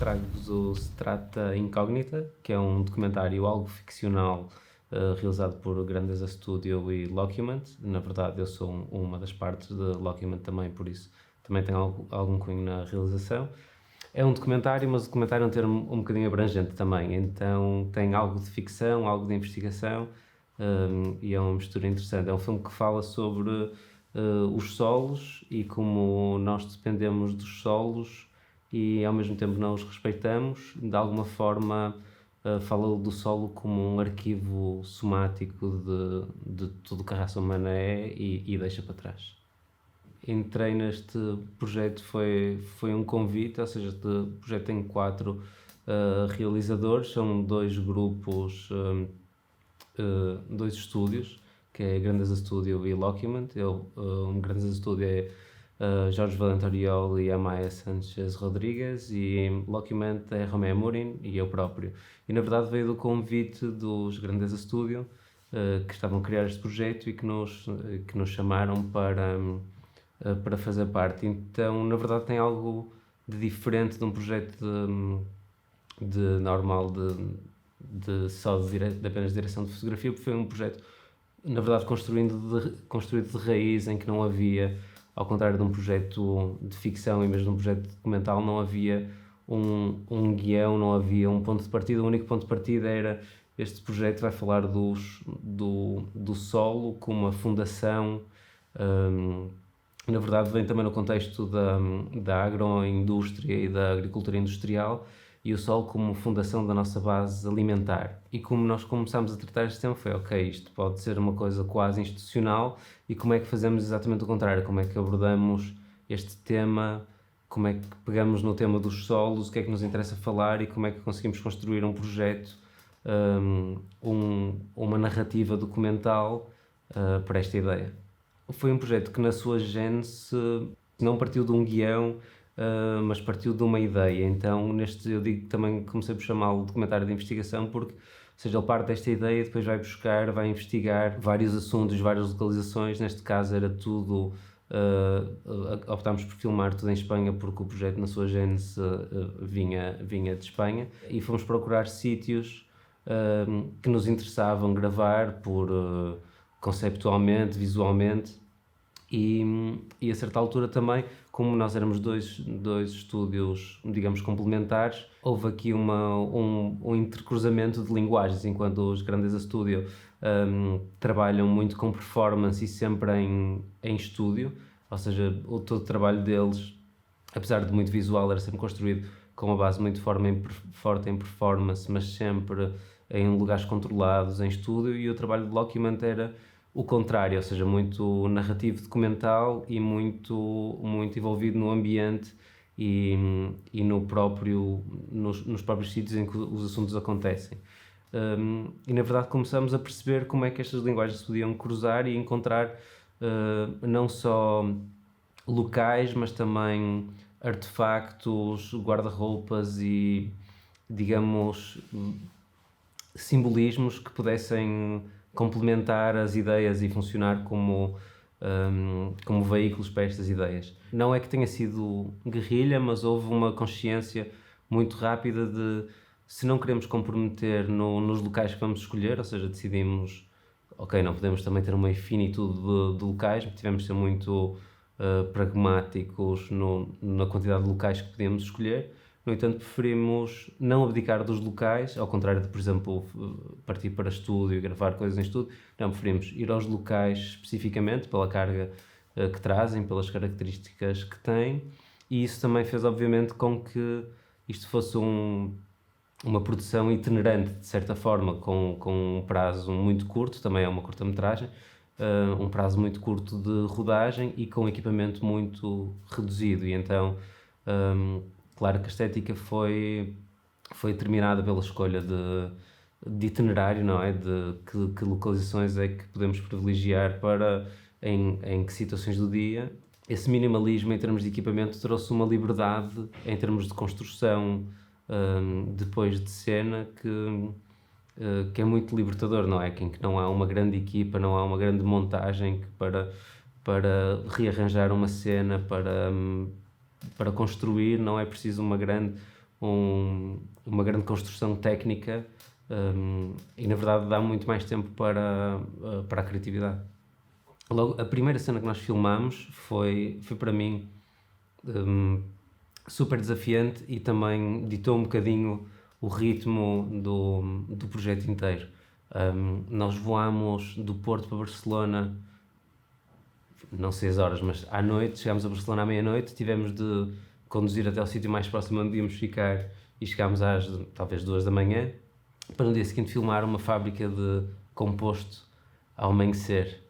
trago-vos o Strata Incógnita, que é um documentário algo ficcional realizado por Grandeza Studio e Locument. Na verdade, eu sou uma das partes de Locument também, por isso também tenho algum cunho na realização. É um documentário, mas o documentário é um termo um bocadinho abrangente também, então tem algo de ficção, algo de investigação, e é uma mistura interessante. É um filme que fala sobre os solos e como nós dependemos dos solos e ao mesmo tempo não os respeitamos. De alguma forma fala do solo como um arquivo somático de tudo que a raça humana é e deixa para trás. Entrei neste projeto, foi um convite, ou seja, este projeto tem 4 realizadores, são 2 grupos, 2 estúdios, que é Grandeza Studio e Locument. Grandeza Studio é Jorge Valente Oriol e Amaya Sanchez Rodrigues, e Locument é Romé Amorim e eu próprio. E na verdade veio do convite dos Grandeza Studio, que estavam a criar este projeto e que nos chamaram para fazer parte. Então, na verdade, tem algo de diferente de um projeto de normal de apenas direção de fotografia, porque foi um projeto, na verdade, construído de raiz, em que não havia, ao contrário de um projeto de ficção e mesmo de um projeto documental, não havia um guião, não havia um ponto de partida. O único ponto de partida era: este projeto vai falar do solo como a fundação. Na verdade, vem também no contexto da agroindústria e da agricultura industrial, e o solo como fundação da nossa base alimentar. E como nós começámos a tratar este tema foi: ok, isto pode ser uma coisa quase institucional, e como é que fazemos exatamente o contrário? Como é que abordamos este tema? Como é que pegamos no tema dos solos? O que é que nos interessa falar? E como é que conseguimos construir um projeto, uma narrativa documental para esta ideia? Foi um projeto que na sua gênese não partiu de um guião, mas partiu de uma ideia. Então, eu digo que também comecei por chamá-lo documentário de investigação, porque, ou seja, ele parte desta ideia e depois vai investigar vários assuntos, várias localizações. Neste caso era tudo, optámos por filmar tudo em Espanha, porque o projeto na sua gênese vinha de Espanha, e fomos procurar sítios que nos interessavam gravar conceptualmente, visualmente. E a certa altura também, como nós éramos dois estúdios, digamos, complementares, houve aqui um intercruzamento de linguagens. Enquanto os Grandeza Studio trabalham muito com performance e sempre em estúdio, ou seja, todo o trabalho deles, apesar de muito visual, era sempre construído com uma base muito forte em performance, mas sempre em lugares controlados, em estúdio. E o trabalho de Locument era o contrário, ou seja, muito narrativo documental e muito envolvido no ambiente e nos próprios sítios em que os assuntos acontecem. E na verdade começamos a perceber como é que estas linguagens se podiam cruzar e encontrar não só locais, mas também artefactos, guarda-roupas e, digamos, simbolismos que pudessem complementar as ideias e funcionar como veículos para estas ideias. Não é que tenha sido guerrilha, mas houve uma consciência muito rápida de, se não queremos comprometer nos locais que vamos escolher, ou seja, decidimos, ok, não podemos também ter uma infinitude de locais, tivemos de ser muito pragmáticos na quantidade de locais que podíamos escolher. No entanto, preferimos não abdicar dos locais, ao contrário de, por exemplo, partir para estúdio e gravar coisas em estúdio. Não, preferimos ir aos locais especificamente pela carga que trazem, pelas características que têm, e isso também fez, obviamente, com que isto fosse uma produção itinerante, de certa forma, com um prazo muito curto. Também é uma curta-metragem, um prazo muito curto de rodagem e com equipamento muito reduzido. E então, claro que a estética foi determinada pela escolha de itinerário, não é? De que localizações é que podemos privilegiar em que situações do dia. Esse minimalismo em termos de equipamento trouxe uma liberdade em termos de construção depois de cena que é muito libertador, não é? Em que não há uma grande equipa, não há uma grande montagem para rearranjar uma cena, para construir, não é preciso uma grande uma grande construção técnica, e na verdade dá muito mais tempo para a criatividade. Logo, a primeira cena que nós filmamos foi para mim super desafiante e também ditou um bocadinho o ritmo do projeto inteiro. Nós voámos do Porto para Barcelona, não 6 horas, mas à noite, chegámos a Barcelona à meia-noite, tivemos de conduzir até ao sítio mais próximo onde íamos ficar e chegámos às talvez 2 da manhã, para no dia seguinte filmar uma fábrica de composto ao amanhecer.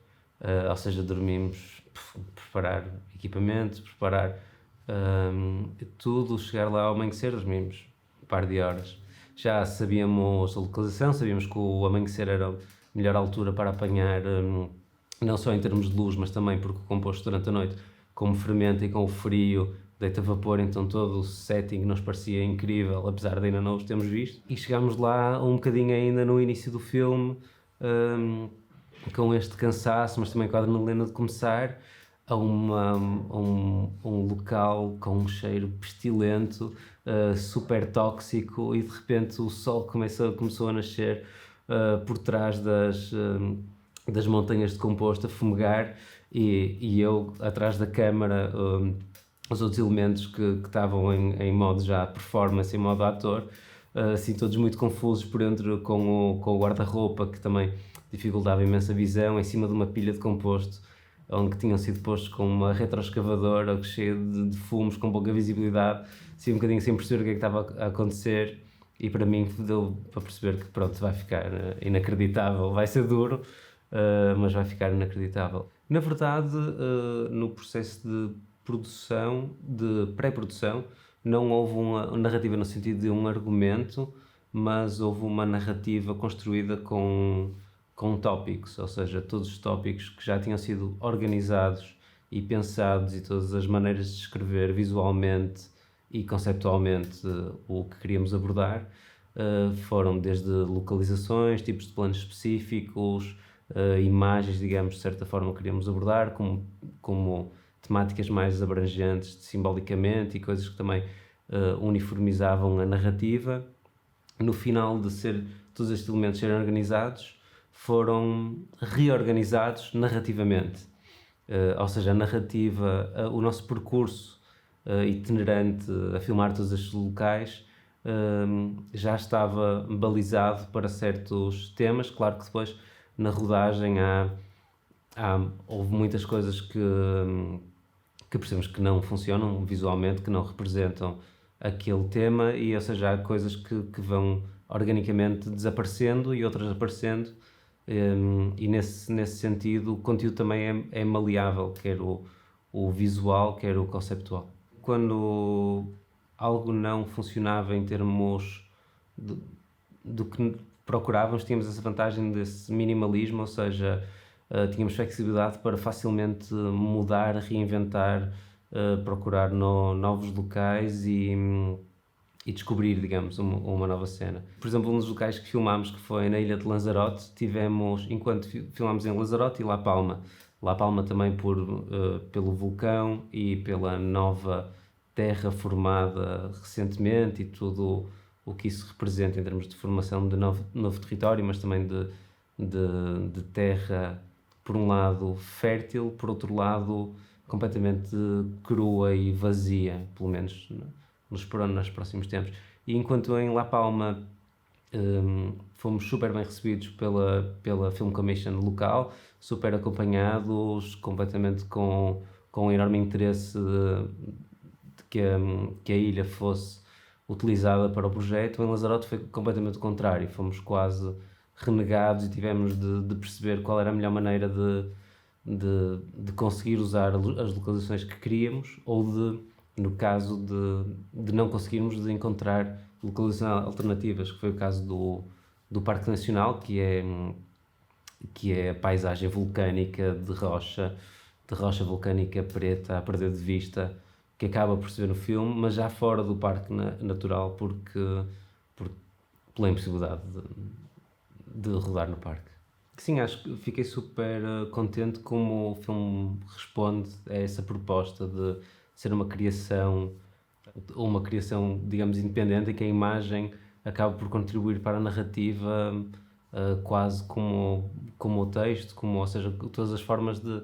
Ou seja, dormimos, preparar equipamentos, preparar tudo, chegar lá ao amanhecer, dormimos um par de horas. Já sabíamos a localização, sabíamos que o amanhecer era a melhor altura para apanhar, não só em termos de luz, mas também porque o composto durante a noite, como fermenta e com o frio, deita vapor, então todo o setting nos parecia incrível, apesar de ainda não os termos visto. E chegámos lá um bocadinho ainda no início do filme, com este cansaço, mas também com a adrenalina de começar, a um local com um cheiro pestilento, super tóxico, e de repente o sol começou a nascer por trás das montanhas de composto, a fumegar, e eu atrás da câmara, os outros elementos que estavam em modo já performance, em modo ator, assim todos muito confusos por dentro, com o guarda-roupa, que também dificultava imensa visão, em cima de uma pilha de composto onde tinham sido postos com uma retroescavadora cheia de fumos, com pouca visibilidade, assim um bocadinho sem perceber o que é que estava a acontecer, e para mim deu para perceber que pronto, vai ficar inacreditável, vai ser duro, mas vai ficar inacreditável. Na verdade, no processo de produção, de pré-produção, não houve uma narrativa no sentido de um argumento, mas houve uma narrativa construída com tópicos, ou seja, todos os tópicos que já tinham sido organizados e pensados, e todas as maneiras de escrever visualmente e conceptualmente o que queríamos abordar, foram desde localizações, tipos de planos específicos, imagens, digamos, de certa forma que queríamos abordar, como temáticas mais abrangentes simbolicamente, e coisas que também uniformizavam a narrativa. No final de todos estes elementos serem organizados, foram reorganizados narrativamente. Ou seja, a narrativa, o nosso percurso itinerante a filmar todos estes locais já estava balizado para certos temas. Claro que depois na rodagem houve muitas coisas que percebemos que não funcionam visualmente, que não representam aquele tema, ou seja, há coisas que vão organicamente desaparecendo e outras aparecendo, e nesse sentido o conteúdo também é maleável, quer o visual, quer o conceptual. Quando algo não funcionava em termos do que procurávamos, tínhamos essa vantagem desse minimalismo, ou seja, tínhamos flexibilidade para facilmente mudar, reinventar, procurar novos locais e descobrir, digamos, uma nova cena. Por exemplo, um dos locais que filmámos, que foi na ilha de Lanzarote, enquanto filmámos em Lanzarote e La Palma também pelo vulcão e pela nova terra formada recentemente, e tudo o que isso representa em termos de formação de novo território, mas também de terra, por um lado fértil, por outro lado completamente crua e vazia, pelo menos nos próximos tempos. E enquanto em La Palma fomos super bem recebidos pela Film Commission local, super acompanhados, completamente com enorme interesse de que a ilha fosse utilizada para o projeto, em Lanzarote foi completamente o contrário. Fomos quase renegados e tivemos de perceber qual era a melhor maneira de conseguir usar as localizações que queríamos, ou no caso de não conseguirmos, de encontrar localizações alternativas, que foi o caso do Parque Nacional, que é a paisagem vulcânica de rocha vulcânica preta a perder de vista, que acaba por se ver no filme, mas já fora do Parque Natural, pela impossibilidade de rodar no parque. Sim, acho que fiquei super contente como o filme responde a essa proposta de ser uma criação uma criação, digamos, independente, em que a imagem acaba por contribuir para a narrativa, quase como o texto, ou seja, todas as formas de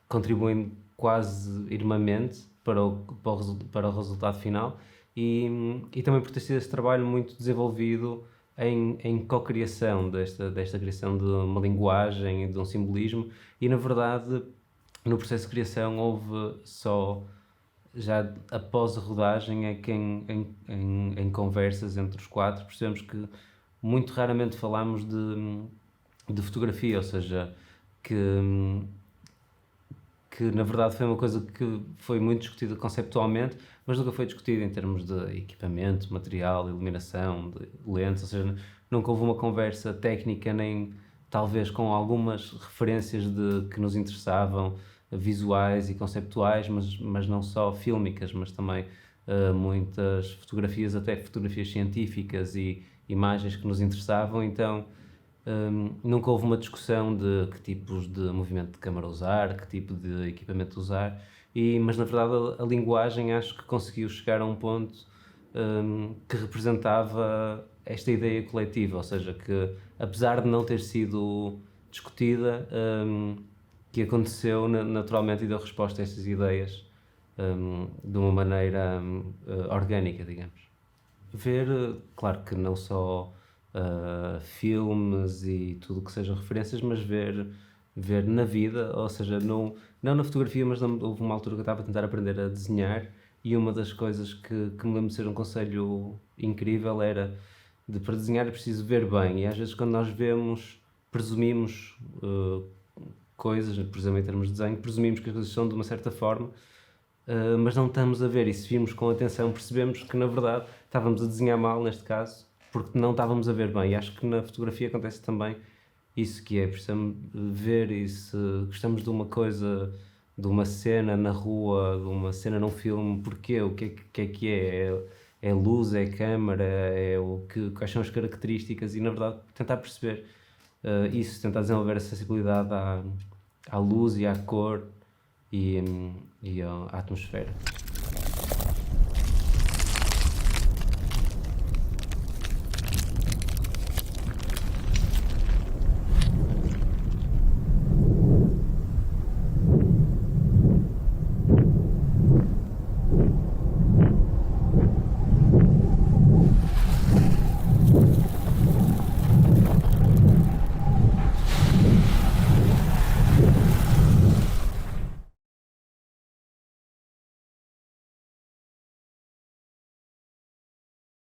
contribuem quase irmãmente para o resultado final, e também por ter sido esse trabalho muito desenvolvido em co-criação desta criação de uma linguagem e de um simbolismo, e na verdade no processo de criação houve só, já após a rodagem, é que em conversas entre os quatro percebemos que muito raramente falámos de fotografia, ou seja, que na verdade foi uma coisa que foi muito discutida conceptualmente, mas nunca foi discutida em termos de equipamento, material, iluminação, de lentes, ou seja, nunca houve uma conversa técnica, nem talvez com algumas referências que nos interessavam, visuais e conceptuais, mas não só fílmicas, mas também muitas fotografias, até fotografias científicas e imagens que nos interessavam. Então nunca houve uma discussão de que tipos de movimento de câmara usar, que tipo de equipamento usar, mas na verdade a linguagem acho que conseguiu chegar a um ponto que representava esta ideia coletiva, ou seja, que apesar de não ter sido discutida, que aconteceu naturalmente e deu resposta a estas ideias de uma maneira orgânica, digamos. Ver, claro que não só filmes e tudo que sejam referências, mas ver na vida, ou seja, não na fotografia, mas houve uma altura que eu estava a tentar aprender a desenhar, e uma das coisas que me lembro de ser um conselho incrível era para desenhar é preciso ver bem, e às vezes quando nós vemos, presumimos coisas, por exemplo em termos de desenho, presumimos que as coisas são de uma certa forma, mas não estamos a ver, e se virmos com atenção percebemos que na verdade estávamos a desenhar mal neste caso, porque não estávamos a ver bem. E acho que na fotografia acontece também isso, que é, precisamos ver, e se gostamos de uma coisa, de uma cena na rua, de uma cena num filme, porquê, o que é? É luz, é câmara, quais são as características, e na verdade tentar perceber isso, tentar desenvolver a sensibilidade à luz e à cor e à atmosfera.